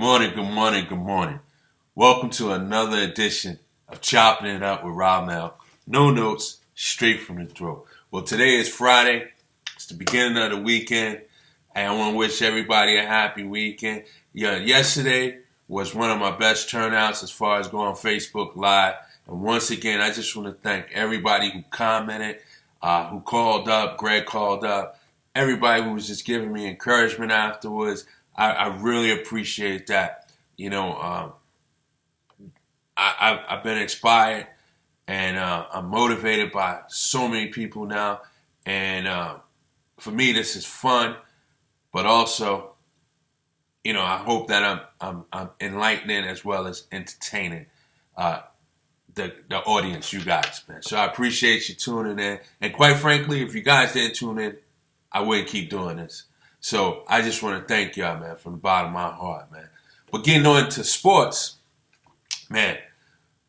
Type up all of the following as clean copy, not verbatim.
morning, good morning, good morning. Welcome to another edition of Choppin It Up with Ramel. No notes, straight from the throat. Well, today is Friday. It's the beginning of the weekend. And I want to wish everybody a happy weekend. Yesterday was one of my best turnouts as far as going on Facebook Live. And once again, I just want to thank everybody who commented, who called up. Greg called up. Everybody who was just giving me encouragement afterwards. I really appreciate that. I've been inspired and I'm motivated by so many people now. And for me, this is fun, but also, I hope that I'm enlightening as well as entertaining the audience, you guys, man. So I appreciate you tuning in. And quite frankly, if you guys didn't tune in, I wouldn't keep doing this. So I just want to thank y'all, man, from the bottom of my heart, man. But getting on to sports, man,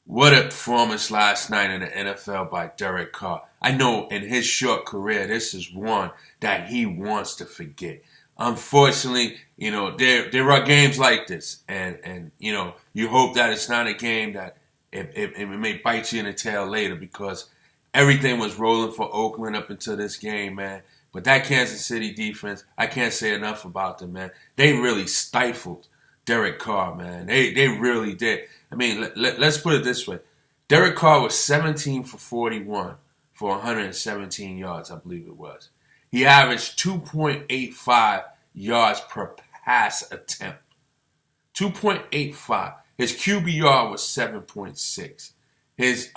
what a performance last night in the NFL by Derek Carr. I know in his short career, this is one that he wants to forget. Unfortunately, there are games like this. And you hope that it's not a game that it may bite you in the tail later, because everything was rolling for Oakland up until this game, man. But that Kansas City defense, I can't say enough about them, man. They really stifled Derek Carr, man. They really did. I mean, let's put it this way. Derek Carr was 17 for 41 for 117 yards, I believe it was. He averaged 2.85 yards per pass attempt. 2.85. His QBR was 7.6. His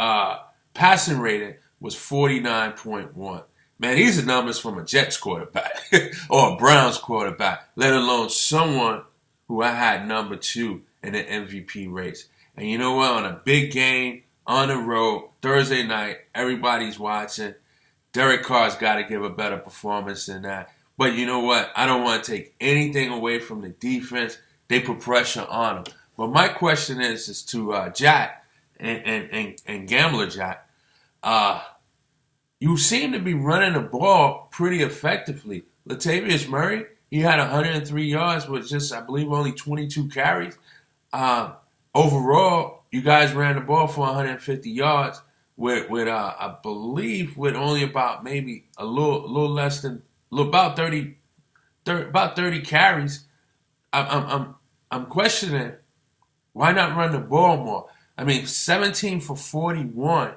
passing rating was 49.1. Man, these are numbers from a Jets quarterback or a Browns quarterback, let alone someone who I had number 2 in the MVP race. And you know what? On a big game, on the road, Thursday night, everybody's watching. Derek Carr's got to give a better performance than that. But you know what? I don't want to take anything away from the defense. They put pressure on him. But my question is to Jack and Gambler Jack. You seem to be running the ball pretty effectively. Latavius Murray, he had 103 yards with just, I believe, only 22 carries. Overall, you guys ran the ball for 150 yards with I believe, with only about maybe a little less than about 30 carries. I'm questioning, why not run the ball more? I mean, 17 for 41.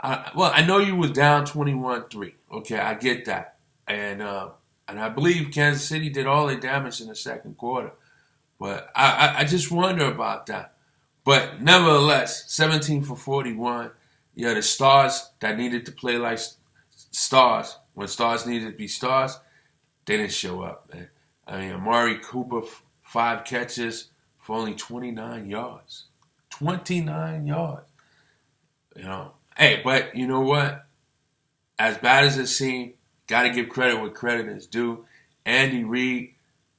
I know you was down 21-3. Okay, I get that. And I believe Kansas City did all their damage in the second quarter. But I just wonder about that. But nevertheless, 17 for 41. The stars that needed to play like stars, when stars needed to be stars, they didn't show up, man. I mean, Amari Cooper, 5 catches for only 29 yards. 29 yards. Hey, but you know what? As bad as it seemed, got to give credit where credit is due. Andy Reid,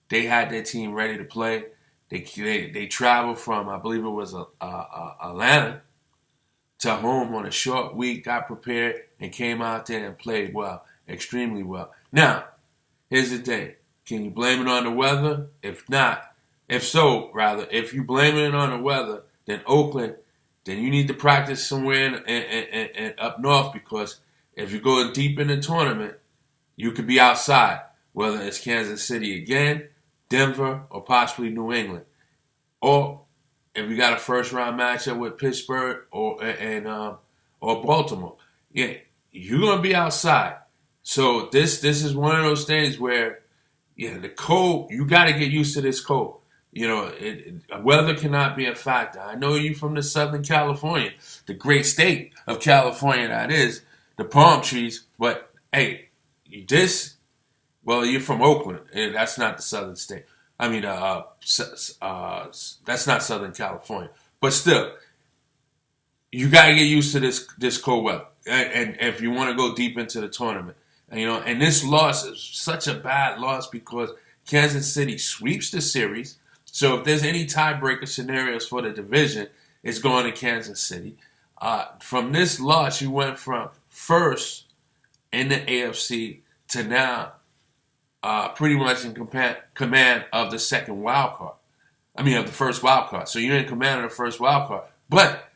they had their team ready to play. They traveled from, I believe it was Atlanta to home on a short week, got prepared, and came out there and played well, extremely well. Now, here's the thing. Can you blame it on the weather? If you blame it on the weather, then Oakland, then you need to practice somewhere in up north, because if you go deep in the tournament, you could be outside, whether it's Kansas City again, Denver, or possibly New England. Or if you got a first-round matchup with Pittsburgh or Baltimore, you're going to be outside. So this is one of those things where, the cold, you got to get used to this cold. Weather cannot be a factor. I know you from the Southern California, the great state of California that is, the palm trees. But, hey, you're from Oakland. And that's not the Southern state. I mean, that's not Southern California. But still, you got to get used to this cold weather. And if you want to go deep into the tournament. And this loss is such a bad loss because Kansas City sweeps the series. So if there's any tiebreaker scenarios for the division, it's going to Kansas City. From this loss, you went from first in the AFC to now pretty much in command of the second wild card. Of the first wild card. So you're in command of the first wild card. But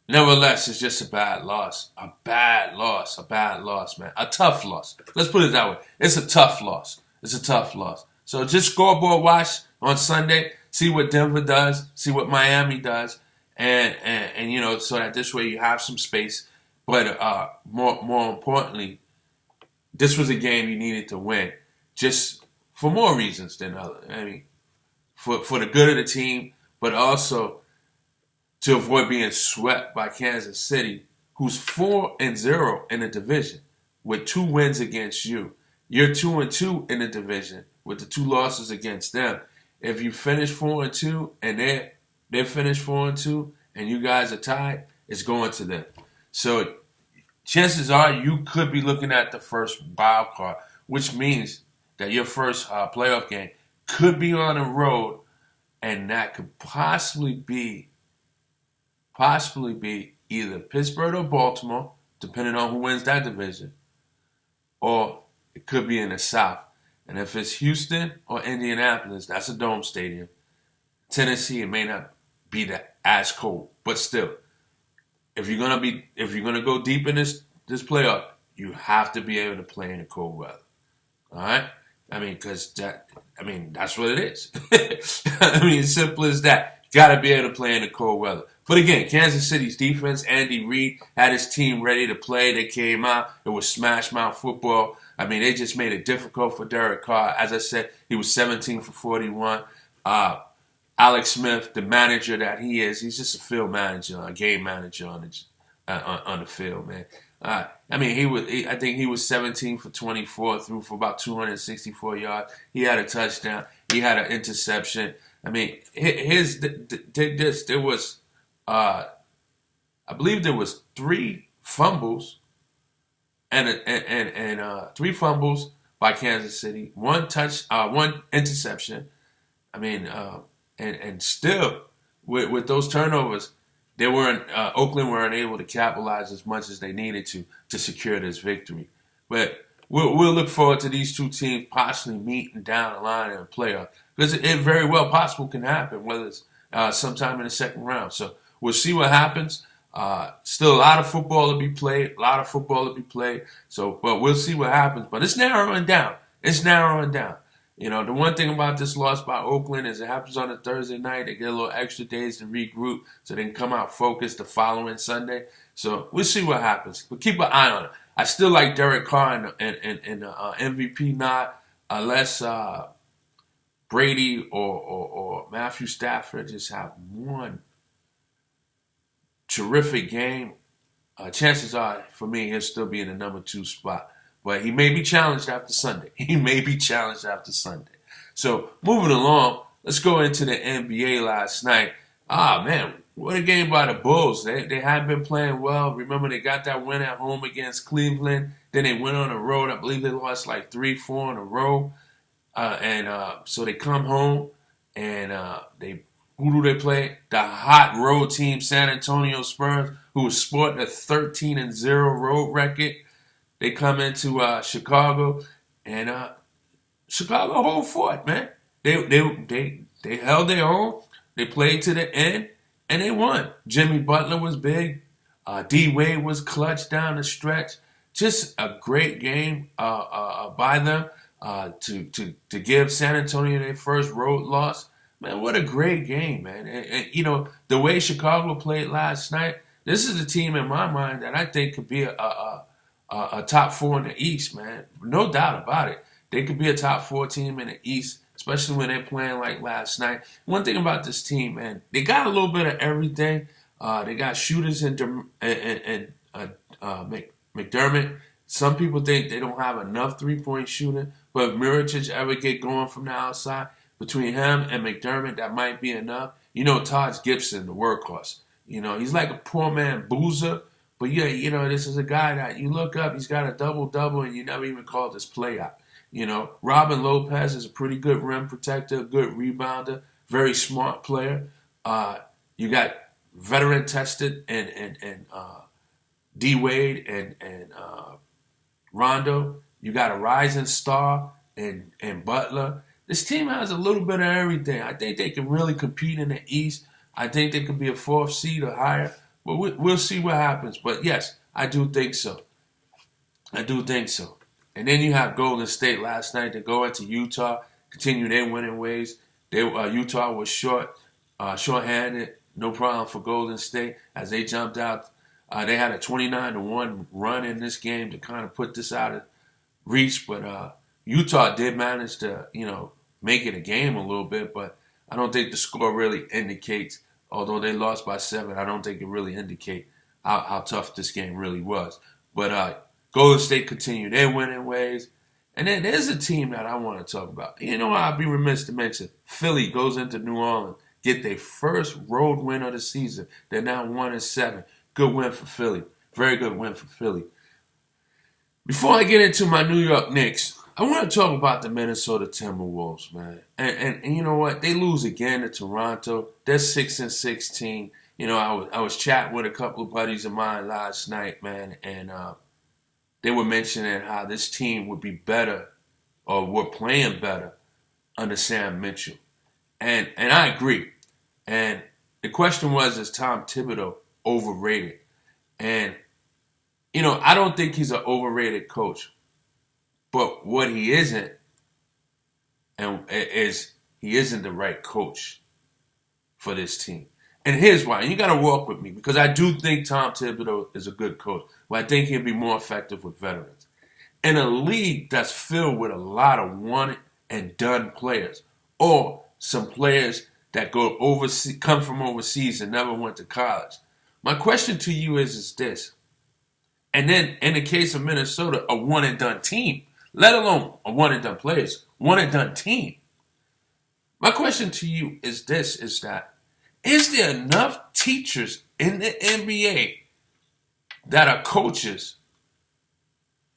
nevertheless, it's just a bad loss. A bad loss. A bad loss, man. A tough loss. Let's put it that way. It's a tough loss. It's a tough loss. So just scoreboard watch on Sunday. See what Denver does. See what Miami does. And you know, so that this way you have some space. But more importantly, this was a game you needed to win. Just for more reasons than other. For the good of the team, but also to avoid being swept by Kansas City, who's 4-0 in the division with 2 wins against you. You're 2-2 in the division with the 2 losses against them. If you finish 4-2 and they finish 4-2 and you guys are tied, it's going to them. So chances are you could be looking at the first wild card, which means that your first playoff game could be on the road, and that could possibly be either Pittsburgh or Baltimore, depending on who wins that division, or it could be in the South. And if it's Houston or Indianapolis, that's a dome stadium. Tennessee, it may not be that as cold, but still, if you're gonna go deep in this playoff, you have to be able to play in the cold weather. All right? That's what it is. As simple as that. You got to be able to play in the cold weather. But again, Kansas City's defense, Andy Reid had his team ready to play. They came out. It was smash mouth football. They just made it difficult for Derek Carr. As I said, he was 17 for 41. Alex Smith, the manager that he is, he's just a field manager, a game manager on the field, man. I think he was 17 for 24, threw for about 264 yards. He had a touchdown. He had an interception. There was, I believe there was 3 fumbles and 3 fumbles by Kansas City, one interception. And still with those turnovers, Oakland weren't able to capitalize as much as they needed to secure this victory. But we'll look forward to these 2 teams possibly meeting down the line in a playoff, because it very well possible can happen, whether it's sometime in the second round. So we'll see what happens. Still a lot of football to be played. So, but we'll see what happens. But it's narrowing down. The one thing about this loss by Oakland is it happens on a Thursday night. They get a little extra days to regroup so they can come out focused the following Sunday. So we'll see what happens. But keep an eye on it. I still like Derek Carr in the MVP nod, unless Brady or Matthew Stafford just have one terrific game. Chances are, for me, he'll still be in the number 2 spot. But he may be challenged after Sunday. So, moving along, let's go into the NBA last night. Man, what a game by the Bulls. They had been playing well. Remember, they got that win at home against Cleveland. Then they went on the road. I believe they lost like 3-4 in a row. So they come home, and who do they play? The hot road team, San Antonio Spurs, who was sporting a 13-0 road record. They come into Chicago, and Chicago hold fort, man. They held their own. They played to the end, and they won. Jimmy Butler was big. D Wade was clutch down the stretch. Just a great game by them to give San Antonio their first road loss. Man, what a great game, man. And the way Chicago played last night, this is a team in my mind that I think could be a top 4 in the East, man. No doubt about it. They could be a top 4 team in the East, especially when they're playing like last night. One thing about this team, man, they got a little bit of everything. They got shooters and McDermott. Some people think they don't have enough three-point shooting, but if Mirotic ever get going from the outside, between him and McDermott, that might be enough. Taj Gibson, the workhorse. He's like a poor man Boozer. But yeah, this is a guy that you look up, he's got a double-double, and you never even called this play out. Robin Lopez is a pretty good rim protector, good rebounder, very smart player. You got veteran tested and D Wade and Rondo. You got a rising star and Butler. This team has a little bit of everything. I think they can really compete in the East. I think they could be a fourth seed or higher. But we'll see what happens. But yes, I do think so. I do think so. And then you have Golden State last night to go into Utah, continue their winning ways. Utah was shorthanded, no problem for Golden State as they jumped out. They had a 29-1 run in this game to kind of put this out of reach, but Utah did manage to, make it a game a little bit, but I don't think the score really indicates, although they lost by 7, I don't think it really indicates how tough this game really was. But Golden State continued their winning ways. And then there's a team that I want to talk about. I'd be remiss to mention. Philly goes into New Orleans, get their first road win of the season. They're now 1-7. Good win for Philly. Very good win for Philly. Before I get into my New York Knicks, I want to talk about the Minnesota Timberwolves, man. And you know what? They lose again to Toronto. They're 6-16. I was chatting with a couple of buddies of mine last night, man, and they were mentioning how this team would be better or were playing better under Sam Mitchell. And I agree. And the question was, is Tom Thibodeau overrated? And, I don't think he's an overrated coach. But what he isn't, is he isn't the right coach for this team. And here's why. And you got to walk with me because I do think Tom Thibodeau is a good coach. But I think he'll be more effective with veterans. In a league that's filled with a lot of one-and-done players or some players that come from overseas and never went to college. My question to you is this. And then in the case of Minnesota, a one-and-done team, let alone a one-and-done players, one-and-done team. My question to you is this, is there enough teachers in the NBA that are coaches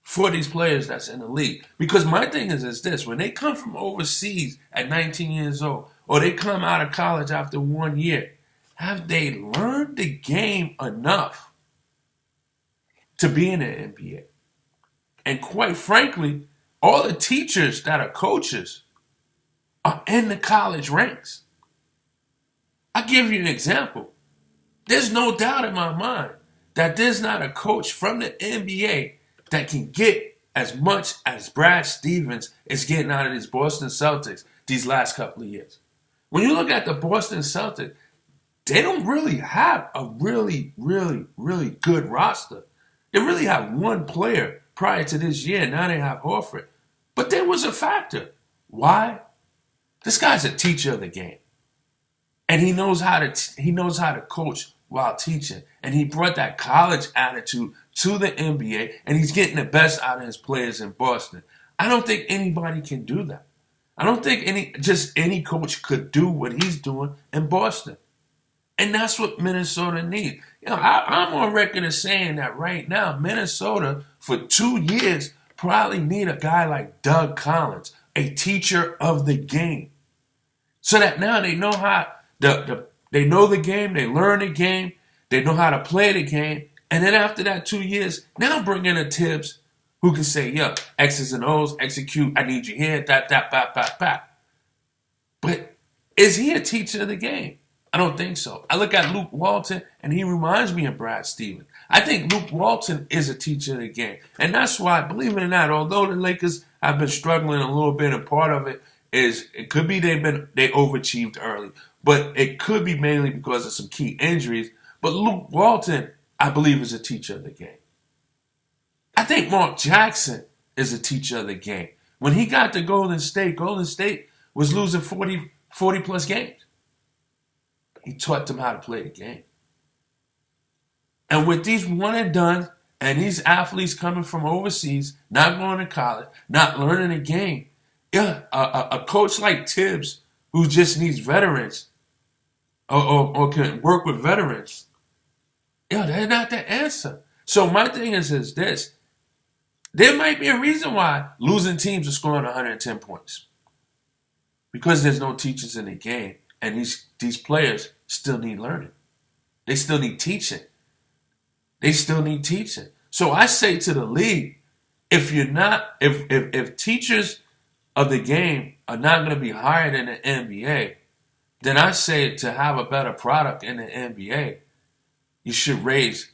for these players that's in the league? Because my thing is this, when they come from overseas at 19 years old, or they come out of college after 1 year, have they learned the game enough to be in the NBA? And quite frankly, all the teachers that are coaches are in the college ranks. I'll give you an example. There's no doubt in my mind that there's not a coach from the NBA that can get as much as Brad Stevens is getting out of these Boston Celtics these last couple of years. When you look at the Boston Celtics, they don't really have a really, really, really good roster. They really have one player prior to this year. Now they have Horford. But there was a factor. Why? This guy's a teacher of the game. And he knows how to coach while teaching. And he brought that college attitude to the NBA, and he's getting the best out of his players in Boston. I don't think anybody can do that. I don't think any coach could do what he's doing in Boston. And that's what Minnesota needs. I'm on record as saying that right now, Minnesota, for 2 years, probably need a guy like Doug Collins, a teacher of the game. So that now they know how they know the game, they learn the game, they know how to play the game. And then after that 2 years, now bring in a Thibbs who can say, X's and O's, execute, I need you here, that. But is he a teacher of the game? I don't think so. I look at Luke Walton, and he reminds me of Brad Stevens. I think Luke Walton is a teacher of the game. And that's why, believe it or not, although the Lakers have been struggling a little bit, and part of it is it could be they overachieved early, but it could be mainly because of some key injuries. But Luke Walton, I believe, is a teacher of the game. I think Mark Jackson is a teacher of the game. When he got to Golden State was losing 40-plus games. He taught them how to play the game. And with these one-and-done and these athletes coming from overseas, not going to college, not learning the game, a coach like Thibbs who just needs veterans or can work with veterans, they're not the answer. So my thing is this. There might be a reason why losing teams are scoring 110 points. Because there's no teachers in the game. And these players still need learning. They still need teaching. So I say to the league, if teachers of the game are not going to be higher than the NBA, then I say to have a better product in the NBA, you should raise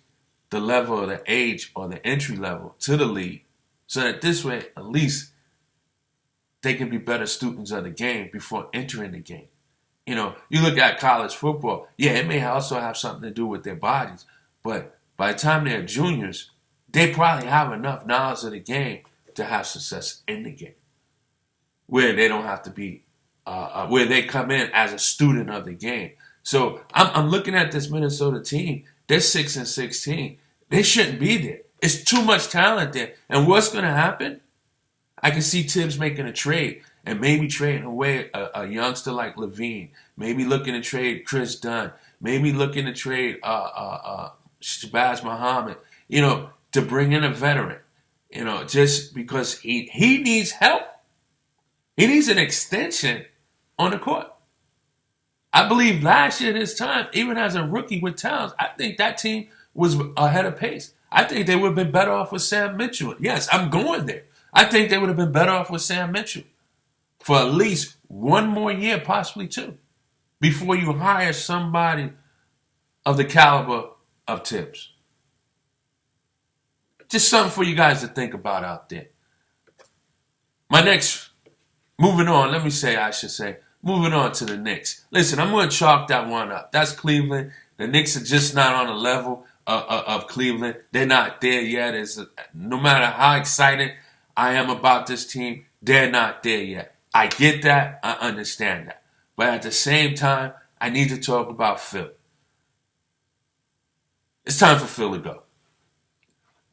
the level of the age or the entry level to the league so that this way, at least, they can be better students of the game before entering the game. You know, you look at college football, yeah, it may also have something to do with their bodies, but by the time they're juniors, they probably have enough knowledge of the game to have success in the game, where they don't have to be, where they come in as a student of the game. So I'm looking at this Minnesota team. They're 6-16. They shouldn't be there. It's too much talent there. And what's going to happen? I can see Thibbs making a trade and maybe trading away a youngster like Levine. Maybe looking to trade Chris Dunn. Maybe looking to trade Shabazz Muhammad. You know, to bring in a veteran. You know, just because he needs help. He needs an extension on the court. I believe last year this time, even as a rookie with Towns, I think that team was ahead of pace. I think they would have been better off with Sam Mitchell. Yes, I'm going there. I think they would have been better off with Sam Mitchell for at least one more year, possibly two, before you hire somebody of the caliber of Thibbs. Just something for you guys to think about out there. Moving on to the Knicks. Listen, I'm going to chalk that one up. That's Cleveland. The Knicks are just not on the level of Cleveland. They're not there yet. No matter how excited I am about this team, they're not there yet. I get that. I understand that. But at the same time, I need to talk about Phil. It's time for Phil to go.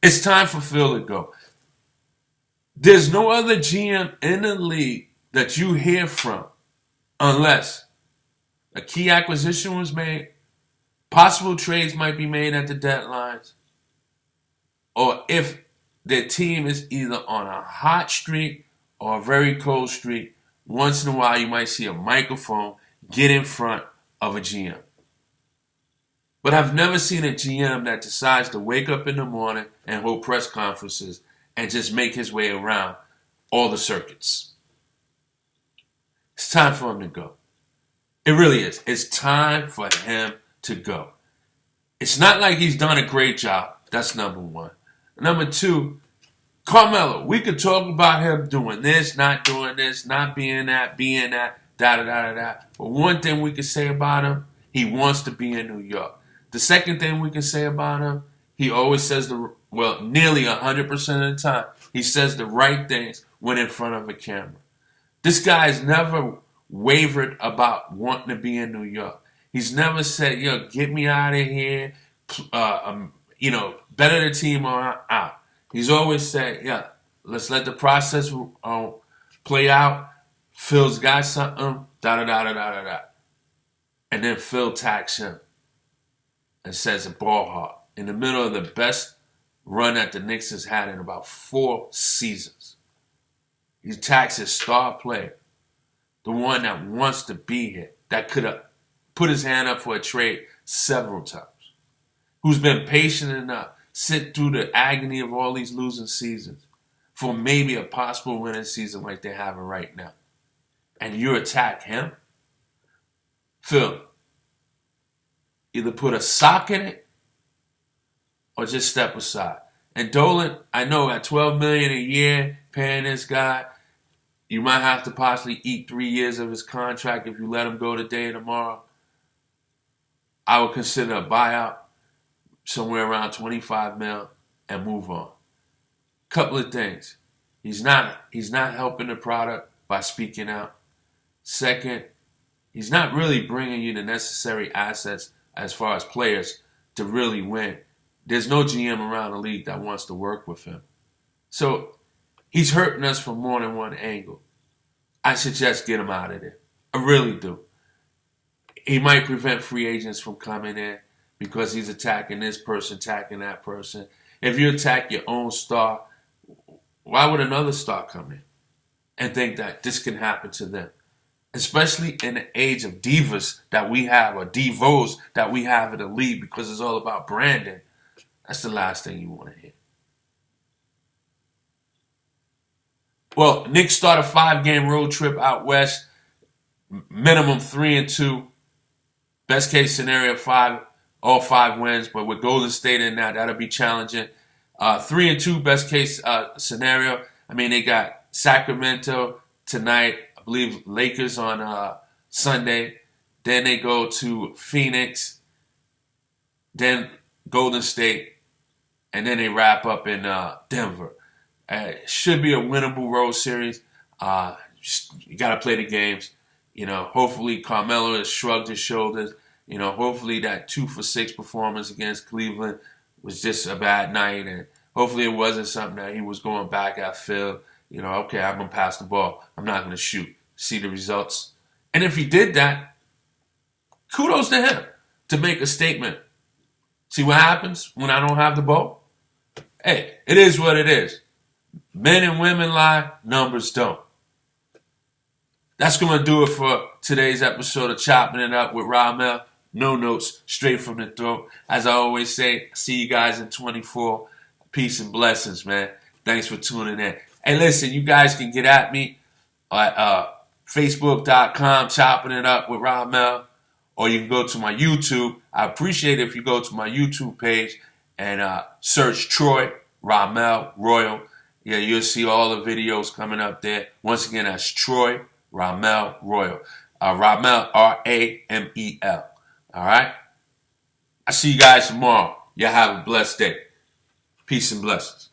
It's time for Phil to go. There's no other GM in the league that you hear from unless a key acquisition was made, possible trades might be made at the deadlines, or if their team is either on a hot streak or a very cold streak. Once in a while, you might see a microphone get in front of a GM. But I've never seen a GM that decides to wake up in the morning and hold press conferences and just make his way around all the circuits. It's time for him to go. It really is. It's time for him to go. It's not like he's done a great job. That's number one. Number two, Carmelo. We could talk about him doing this, not being that, da-da-da-da-da. But one thing we could say about him, he wants to be in New York. The second thing we can say about him, he always says nearly 100% of the time, he says the right things when in front of a camera. This guy's never wavered about wanting to be in New York. He's never said, get me out of here, better the team or out. He's always said, let's let the process play out. Phil's got something, da-da-da-da-da-da-da. And then Phil tags him and says a ball hawk in the middle of the best run that the Knicks has had in about 4 seasons. He tags his star player, the one that wants to be here, that could have put his hand up for a trade several times, who's been patient enough, sit through the agony of all these losing seasons for maybe a possible winning season like they're having right now. And you attack him? Phil, either put a sock in it or just step aside. And Dolan, I know at $12 million a year, paying this guy, you might have to possibly eat 3 years of his contract if you let him go today and tomorrow. I would consider a buyout somewhere around $25 million and move on. Couple of things. He's not helping the product by speaking out. Second, he's not really bringing you the necessary assets as far as players to really win. There's no GM around the league that wants to work with him. So he's hurting us from more than one angle. I suggest get him out of there. I really do. He might prevent free agents from coming in because he's attacking this person, attacking that person. If you attack your own star, why would another star come in and think that this can happen to them? Especially in the age of divas that we have, or divos that we have in the league, because it's all about branding. That's the last thing you want to hear. Well, Knicks start a 5-game road trip out west, minimum 3-2. Best case scenario, all 5 wins. But with Golden State in that, that'll be challenging. 3-2, best case scenario. I mean, they got Sacramento tonight. I believe Lakers on Sunday. Then they go to Phoenix. Then Golden State. And then they wrap up in Denver. Should be a winnable road series. You got to play the games. Hopefully Carmelo has shrugged his shoulders. Hopefully that 2-for-6 performance against Cleveland was just a bad night, and hopefully it wasn't something that he was going back at Phil. Okay, I'm going to pass the ball. I'm not going to shoot. See the results. And if he did that, kudos to him to make a statement. See what happens when I don't have the ball? Hey, it is what it is. Men and women lie, numbers don't. That's going to do it for today's episode of Chopping It Up with Ramel. No notes, straight from the throat. As I always say, see you guys in 24. Peace and blessings, man. Thanks for tuning in. Hey, listen, you guys can get at me at Facebook.com, Chopping It Up with Ramel, or you can go to my YouTube. I appreciate it if you go to my YouTube page and search Troy Ramel Royal. Yeah, you'll see all the videos coming up there. Once again, that's Troy Ramel Royal. Ramel, R-A-M-E-L. All right? I'll see you guys tomorrow. Y'all have a blessed day. Peace and blessings.